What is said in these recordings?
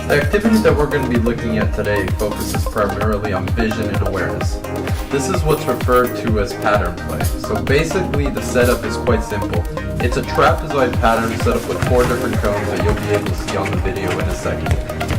The activity that we're going to be looking at today focuses primarily on vision and awareness. This is what's referred to as pattern play. So basically the setup is quite simple. It's a trapezoid pattern set up with 4 different cones that you'll be able to see on the video in a second.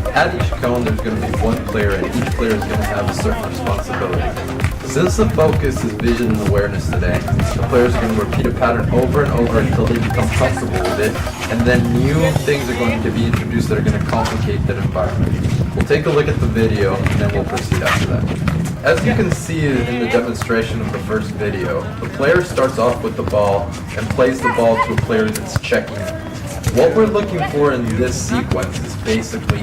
At each cone there's going to be one player, and each player is going to have a certain responsibility. Since the focus is vision and awareness today, the players are going to repeat a pattern over and over until they become comfortable with it, and then new things are going to be introduced that are going to complicate that environment. We'll take a look at the video and then we'll proceed after that. As you can see in the demonstration of the first video, the player starts off with the ball and plays the ball to a player that's checking it. What we're looking for in this sequence is basically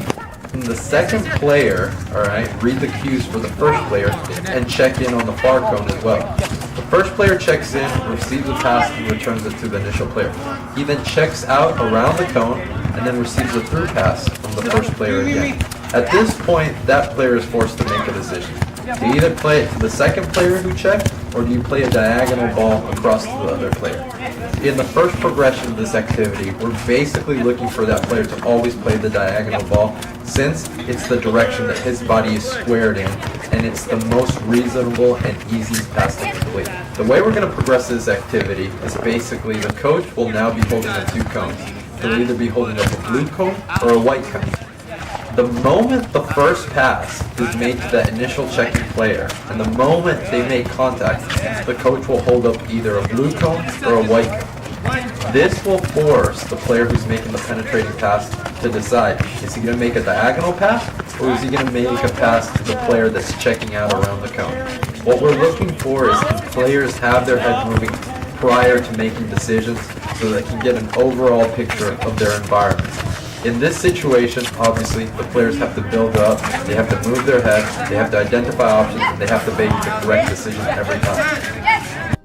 the second player, alright, read the cues for the first player and check in on the far cone as well. The first player checks in, receives a pass, and returns it to the initial player. He then checks out around the cone and then receives a through pass from the first player again. At this point, that player is forced to make a decision. Do you either play it to the second player who checked, or do you play a diagonal ball across to the other player? In the first progression of this activity, we're basically looking for that player to always play the diagonal ball, since it's the direction that his body is squared in, and it's the most reasonable and easiest pass to complete. The way we're going to progress this activity is basically the coach will now be holding the 2 cones. He'll either be holding up a blue cone or a white cone. The moment the first pass is made to that initial checking player, and the moment they make contact, the coach will hold up either a blue cone or a white cone. This will force the player who's making the penetrating pass to decide, is he going to make a diagonal pass, or is he going to make a pass to the player that's checking out around the cone? What we're looking for is can players have their head moving prior to making decisions so they can get an overall picture of their environment. In this situation, obviously, the players have to build up, they have to move their head, they have to identify options, and they have to make the correct decision every time.